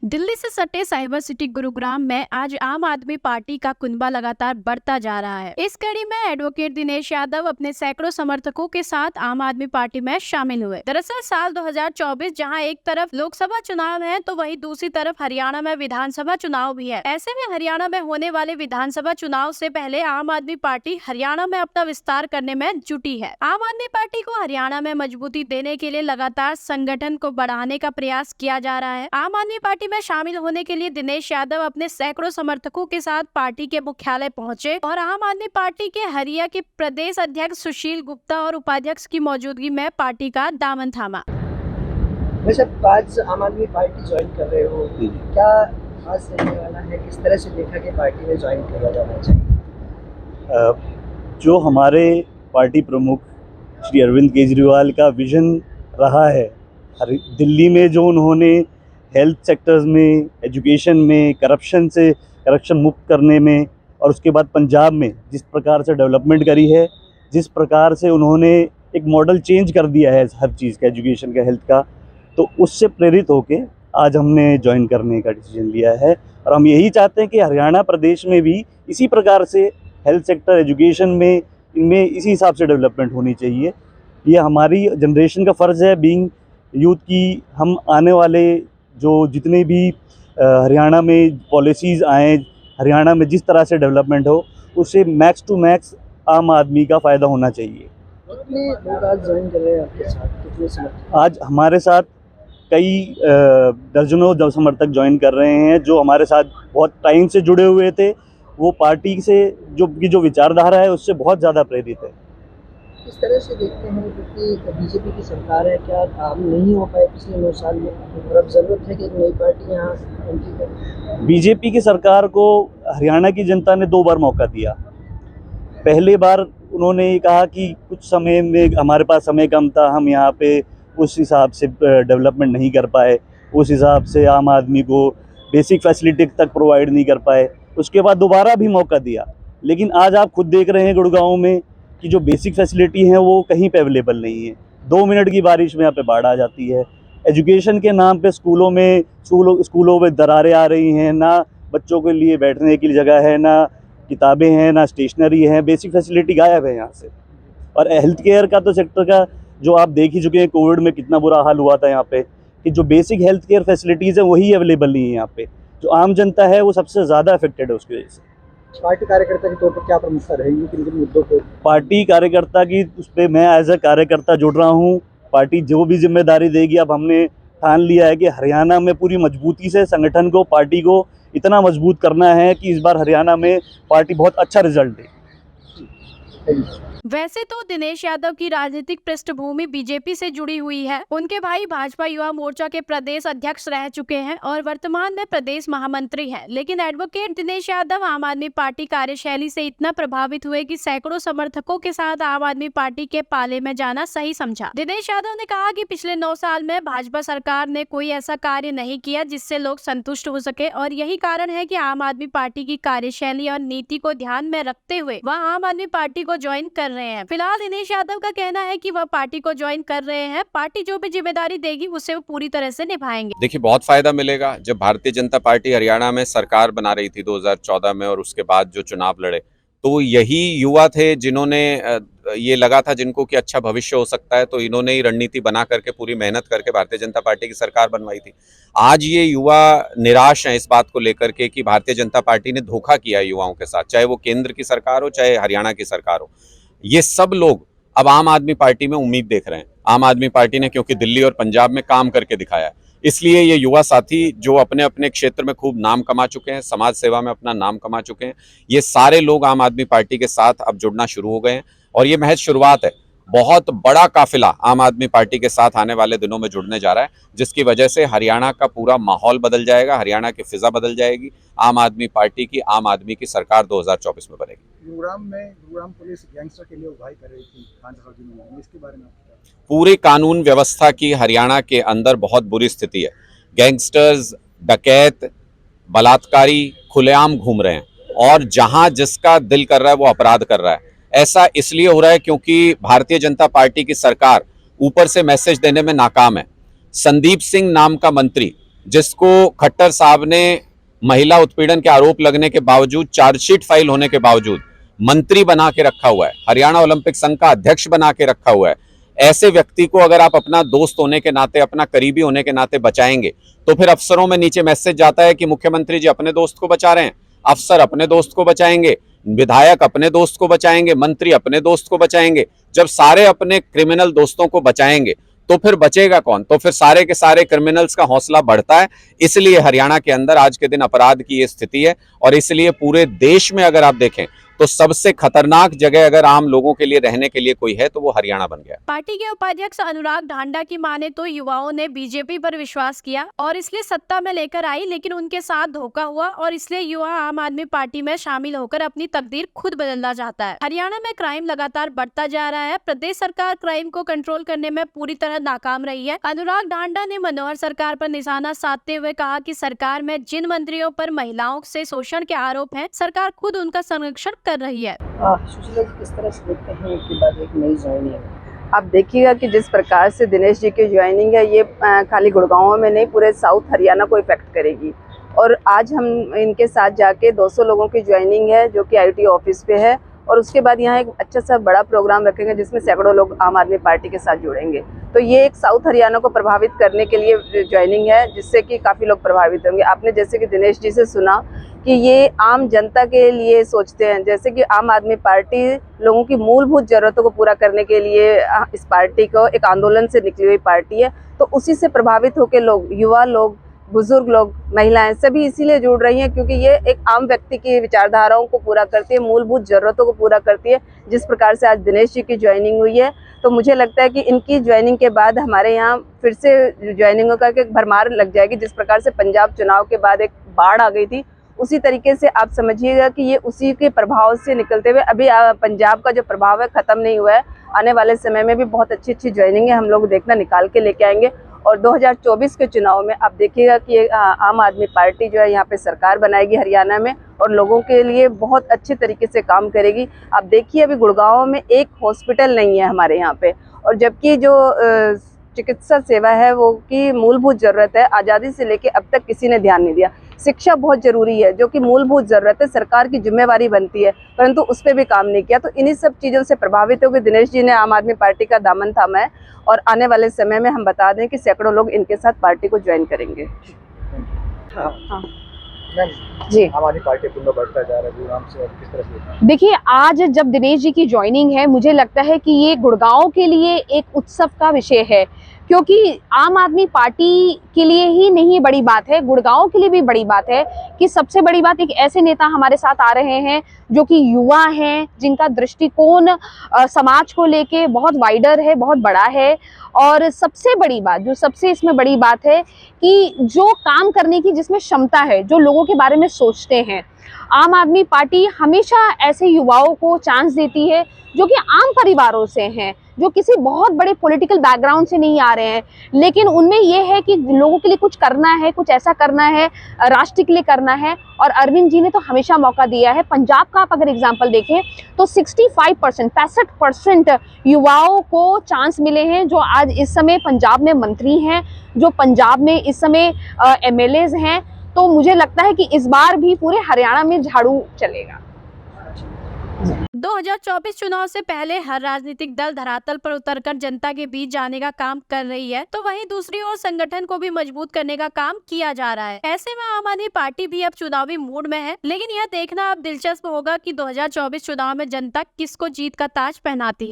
दिल्ली से सटे cyber city Gurugram में आज आम आदमी पार्टी का कुनबा लगातार बढ़ता जा रहा है। इस कड़ी में एडवोकेट दिनेश यादव अपने सैकड़ों समर्थकों के साथ आम आदमी पार्टी में शामिल हुए। दरअसल साल 2024 जहां एक तरफ लोकसभा चुनाव है तो वहीं दूसरी तरफ हरियाणा में विधानसभा चुनाव भी है। ऐसे में हरियाणा में होने वाले विधानसभा चुनाव से पहले आम आदमी पार्टी हरियाणा में अपना विस्तार करने में जुटी है। आम आदमी पार्टी को हरियाणा में मजबूती देने के लिए लगातार संगठन को बढ़ाने का प्रयास किया जा रहा है। आम आदमी पार्टी में शामिल होने के लिए दिनेश यादव अपने सैकड़ों समर्थकों के साथ पार्टी के मुख्यालय पहुंचे और आम आदमी पार्टी के हरिया के प्रदेश अध्यक्ष सुशील गुप्ता और उपाध्यक्ष की मौजूदगी में पार्टी का दामन थामा। वैसे आज आम आदमी पार्टी ज्वाइन कर रहे हो, क्या खास रहने वाला है? किस तरह से देखा कि पार्टी में ज्वाइन किया जाना चाहिए? जो हमारे पार्टी प्रमुख श्री अरविंद केजरीवाल का विजन रहा है, दिल्ली में जो उन्होंने हेल्थ सेक्टर्स में, एजुकेशन में, करप्शन मुक्त करने में और उसके बाद पंजाब में जिस प्रकार से डेवलपमेंट करी है, जिस प्रकार से उन्होंने एक मॉडल चेंज कर दिया है हर चीज़ का, एजुकेशन का, हेल्थ का, तो उससे प्रेरित होके आज हमने ज्वाइन करने का डिसीजन लिया है। और हम यही चाहते हैं कि हरियाणा प्रदेश में भी इसी प्रकार से हेल्थ सेक्टर, एजुकेशन में, इनमें इसी हिसाब से डेवलपमेंट होनी चाहिए। ये हमारी जनरेशन का फ़र्ज़ है, बीइंग यूथ की। हम आने वाले जो जितने भी हरियाणा में पॉलिसीज़ आएँ, हरियाणा में जिस तरह से डेवलपमेंट हो, उससे मैक्स टू मैक्स आम आदमी का फ़ायदा होना चाहिए। कितने लोग आज ज्वाइन कर रहे हैं आपके साथ? कितने समर्थक? आज हमारे साथ कई दर्जनों समर्थक ज्वाइन कर रहे हैं जो हमारे साथ बहुत टाइम से जुड़े हुए थे। वो पार्टी से जो विचारधारा है उससे बहुत ज़्यादा प्रेरित है। किस तरह से देखते हैं, क्योंकि बीजेपी की सरकार है, क्या काम नहीं हो पाए पिछले 9 साल में और अब ज़रूरत है कि एक नई पार्टी यहाँ एंट्री करे? बीजेपी की सरकार को हरियाणा की जनता ने 2 बार मौका दिया। पहली बार उन्होंने ये कहा कि कुछ समय में हमारे पास समय कम था, हम यहाँ पे उस हिसाब से डेवलपमेंट नहीं कर पाए, उस हिसाब से आम आदमी को बेसिक फैसिलिटी तक प्रोवाइड नहीं कर पाए। उसके बाद दोबारा भी मौका दिया, लेकिन आज आप खुद देख रहे हैं गुड़गांव में कि जो बेसिक फैसिलिटी हैं वो कहीं पे अवेलेबल नहीं है। 2 मिनट की बारिश में यहाँ पे बाढ़ आ जाती है। एजुकेशन के नाम पे स्कूलों में दरारें आ रही हैं, ना बच्चों के लिए बैठने की जगह है, ना किताबें हैं, ना स्टेशनरी है, बेसिक फैसिलिटी गायब है यहाँ से। और हेल्थ केयर का तो सेक्टर का जो आप देख ही चुके हैं, कोविड में कितना बुरा हाल हुआ था यहाँ पे, कि जो बेसिक हेल्थ केयर फैसिलिटीज़ है वही अवेलेबल नहीं है यहाँ पे। जो आम जनता है वो सबसे ज़्यादा अफेक्टेड है उसकी वजह से। पार्टी कार्यकर्ता के तौर पर क्या प्रमुखता रहेगी, किन किन मुद्दों पर? पार्टी कार्यकर्ता की उस पर मैं एज ए कार्यकर्ता जुड़ रहा हूँ। पार्टी जो भी जिम्मेदारी देगी, अब हमने ठान लिया है कि हरियाणा में पूरी मजबूती से संगठन को, पार्टी को इतना मजबूत करना है कि इस बार हरियाणा में पार्टी बहुत अच्छा रिजल्ट दे। वैसे तो दिनेश यादव की राजनीतिक पृष्ठभूमि बीजेपी से जुड़ी हुई है। उनके भाई भाजपा युवा मोर्चा के प्रदेश अध्यक्ष रह चुके हैं और वर्तमान में प्रदेश महामंत्री हैं। लेकिन एडवोकेट दिनेश यादव आम आदमी पार्टी कार्यशैली से इतना प्रभावित हुए कि सैकड़ों समर्थकों के साथ आम आदमी पार्टी के पाले में जाना सही समझा। दिनेश यादव ने कहा कि पिछले 9 साल में भाजपा सरकार ने कोई ऐसा कार्य नहीं किया जिससे लोग संतुष्ट हो सके और यही कारण है कि आम आदमी पार्टी की कार्यशैली और नीति को ध्यान में रखते हुए वह आम आदमी पार्टी को ज्वाइन कर रहे हैं। फिलहाल दिनेश यादव का कहना है कि वह पार्टी को ज्वाइन कर रहे हैं। पार्टी जो भी जिम्मेदारी देगी उसे वो पूरी तरह से निभाएंगे। देखिए, बहुत फायदा मिलेगा। जब भारतीय जनता पार्टी हरियाणा में सरकार बना रही थी 2014 में और उसके बाद जो चुनाव लड़े, तो यही युवा थे जिन्होंने ये लगा था जिनको कि अच्छा भविष्य हो सकता है, तो इन्होंने ही रणनीति बना करके, पूरी मेहनत करके भारतीय जनता पार्टी की सरकार बनवाई थी। आज ये युवा निराश हैं इस बात को लेकर के कि भारतीय जनता पार्टी ने धोखा किया युवाओं के साथ, चाहे वो केंद्र की सरकार हो, चाहे हरियाणा की सरकार हो। ये सब लोग अब आम आदमी पार्टी में उम्मीद देख रहे हैं। आम आदमी पार्टी ने क्योंकि दिल्ली और पंजाब में काम करके दिखाया है, इसलिए ये युवा साथी जो अपने अपने क्षेत्र में खूब नाम कमा चुके हैं, समाज सेवा में अपना नाम कमा चुके हैं, ये सारे लोग आम आदमी पार्टी के साथ अब जुड़ना शुरू हो गए हैं। और ये महज शुरुआत है, बहुत बड़ा काफिला आम आदमी पार्टी के साथ आने वाले दिनों में जुड़ने जा रहा है, जिसकी वजह से हरियाणा का पूरा माहौल बदल जाएगा, हरियाणा की फिजा बदल जाएगी। आम आदमी पार्टी की, आम आदमी की सरकार 2024 में बनेगी। गुरुग्राम पुलिस गैंगस्टर के लिए उगाही कर रही थी 5 दिनों में, इसके बारे में पूरे कानून व्यवस्था की हरियाणा के अंदर बहुत बुरी स्थिति है। गैंगस्टर्स, डकैत, बलात्कारी खुलेआम घूम रहे हैं और जहां जिसका दिल कर रहा है वो अपराध कर रहा है। ऐसा इसलिए हो रहा है क्योंकि भारतीय जनता पार्टी की सरकार ऊपर से मैसेज देने में नाकाम है। संदीप सिंह नाम का मंत्री जिसको खट्टर साहब ने महिला उत्पीड़न के आरोप लगने के बावजूद, चार्जशीट फाइल होने के बावजूद मंत्री बना के रखा हुआ है, हरियाणा ओलंपिक संघ का अध्यक्ष बना के रखा हुआ है। ऐसे व्यक्ति को अगर आप अपना दोस्त होने के नाते, अपना करीबी होने के नाते बचाएंगे, तो फिर अफसरों में नीचे मैसेज जाता है कि मुख्यमंत्री जी अपने दोस्त को बचा रहे हैं, अफसर अपने दोस्त को बचाएंगे, विधायक अपने दोस्त को बचाएंगे, मंत्री अपने दोस्त को बचाएंगे। जब सारे अपने क्रिमिनल दोस्तों को बचाएंगे तो फिर बचेगा कौन? तो फिर सारे के सारे क्रिमिनल्स का हौसला बढ़ता है। इसलिए हरियाणा के अंदर आज के दिन अपराध की ये स्थिति है, और इसलिए पूरे देश में अगर आप देखें तो सबसे खतरनाक जगह अगर आम लोगों के लिए रहने के लिए कोई है तो वो हरियाणा बन गया। पार्टी के उपाध्यक्ष अनुराग ढांडा की माने तो युवाओं ने बीजेपी पर विश्वास किया और इसलिए सत्ता में लेकर आई, लेकिन उनके साथ धोखा हुआ और इसलिए युवा आम आदमी पार्टी में शामिल होकर अपनी तकदीर खुद बदलना चाहता है। हरियाणा में क्राइम लगातार बढ़ता जा रहा है। प्रदेश सरकार क्राइम को कंट्रोल करने में पूरी तरह नाकाम रही है। अनुराग ढांडा ने मनोहर सरकार पर निशाना साधते हुए कहा कि सरकार में जिन मंत्रियों पर महिलाओं से शोषण के आरोप हैं, सरकार खुद उनका संरक्षण कर रही है। सुशीला जी, किस तरह से देखते हैं इसके बाद एक नई ज्वाइनिंग? आप देखिएगा कि जिस प्रकार से दिनेश जी की ज्वाइनिंग है, ये खाली गुड़गांव में नहीं, पूरे साउथ हरियाणा को इफेक्ट करेगी। और आज हम इनके साथ जाके 200 लोगों की ज्वाइनिंग है जो कि आईटी ऑफिस पे है, और उसके बाद यहाँ एक अच्छा सा बड़ा प्रोग्राम रखेंगे जिसमें सैकड़ों लोग आम आदमी पार्टी के साथ जुड़ेंगे। तो ये एक साउथ हरियाणा को प्रभावित करने के लिए ज्वाइनिंग है, जिससे कि काफ़ी लोग प्रभावित होंगे। आपने जैसे कि दिनेश जी से सुना कि ये आम जनता के लिए सोचते हैं, जैसे कि आम आदमी पार्टी लोगों की मूलभूत ज़रूरतों को पूरा करने के लिए इस पार्टी को एक आंदोलन से निकली हुई पार्टी है। तो उसी से प्रभावित होकर लोग, युवा लोग, बुजुर्ग लोग, महिलाएं सभी इसीलिए जुड़ रही हैं क्योंकि ये एक आम व्यक्ति की विचारधाराओं को पूरा करती है, मूलभूत ज़रूरतों को पूरा करती है। जिस प्रकार से आज दिनेश जी की ज्वाइनिंग हुई है, तो मुझे लगता है कि इनकी ज्वाइनिंग के बाद हमारे यहाँ फिर से ज्वाइनिंगों का एक भरमार लग जाएगी। जिस प्रकार से पंजाब चुनाव के बाद एक बाढ़ आ गई थी, उसी तरीके से आप समझिएगा कि ये उसी के प्रभाव से निकलते हुए अभी पंजाब का जो प्रभाव है ख़त्म नहीं हुआ है। आने वाले समय में भी बहुत अच्छी अच्छी ज्वाइनिंग है, हम लोग देखना निकाल के लेके आएंगे। और 2024 के चुनाव में आप देखिएगा कि आम आदमी पार्टी जो है यहाँ पे सरकार बनाएगी हरियाणा में, और लोगों के लिए बहुत अच्छे तरीके से काम करेगी। आप देखिए अभी गुड़गांव में एक हॉस्पिटल नहीं है हमारे यहाँ पे, और जबकि जो चिकित्सा सेवा है वो की मूलभूत ज़रूरत है, आज़ादी से लेके अब तक किसी ने ध्यान नहीं दिया। शिक्षा बहुत ज़रूरी है, जो कि मूलभूत ज़रूरत है, सरकार की जिम्मेवारी बनती है, परंतु उस पर भी काम नहीं किया। तो इन्हीं सब चीज़ों से प्रभावित होकर दिनेश जी ने आम आदमी पार्टी का दामन थामा है, और आने वाले समय में हम बता दें कि सैकड़ों लोग इनके साथ पार्टी को ज्वाइन करेंगे। हाँ। जी, आम आदमी पार्टी पुनः बढ़ता जा रहा है गुरुग्राम से, और किस तरह से? देखिए, आज जब दिनेश जी की ज्वाइनिंग है, मुझे लगता है कि ये गुड़गांव के लिए एक उत्सव का विषय है, क्योंकि आम आदमी पार्टी के लिए ही नहीं बड़ी बात है, गुड़गांव के लिए भी बड़ी बात है कि सबसे बड़ी बात एक ऐसे नेता हमारे साथ आ रहे हैं जो कि युवा हैं, जिनका दृष्टिकोण समाज को लेके बहुत वाइडर है, बहुत बड़ा है। और सबसे बड़ी बात, जो सबसे इसमें बड़ी बात है कि जो काम करने की जिसमें क्षमता है, जो लोगों के बारे में सोचते हैं। आम आदमी पार्टी हमेशा ऐसे युवाओं को चांस देती है जो कि आम परिवारों से हैं, जो किसी बहुत बड़े पॉलिटिकल बैकग्राउंड से नहीं आ रहे हैं, लेकिन उनमें यह है कि लोगों के लिए कुछ करना है, कुछ ऐसा करना है, राष्ट्र के लिए करना है। और अरविंद जी ने तो हमेशा मौका दिया है। पंजाब का आप अगर एग्जाम्पल देखें तो 65% युवाओं को चांस मिले हैं, जो आज इस समय पंजाब में मंत्री हैं, जो पंजाब में इस समय MLAs हैं। तो मुझे लगता है कि इस बार भी पूरे हरियाणा में झाड़ू चलेगा। 2024 चुनाव से पहले हर राजनीतिक दल धरातल पर उतरकर जनता के बीच जाने का काम कर रही है, तो वहीं दूसरी ओर संगठन को भी मजबूत करने का काम किया जा रहा है। ऐसे में आम आदमी पार्टी भी अब चुनावी मूड में है, लेकिन यह देखना अब दिलचस्प होगा कि 2024 चुनाव में जनता किसको जीत का ताज पहनाती है।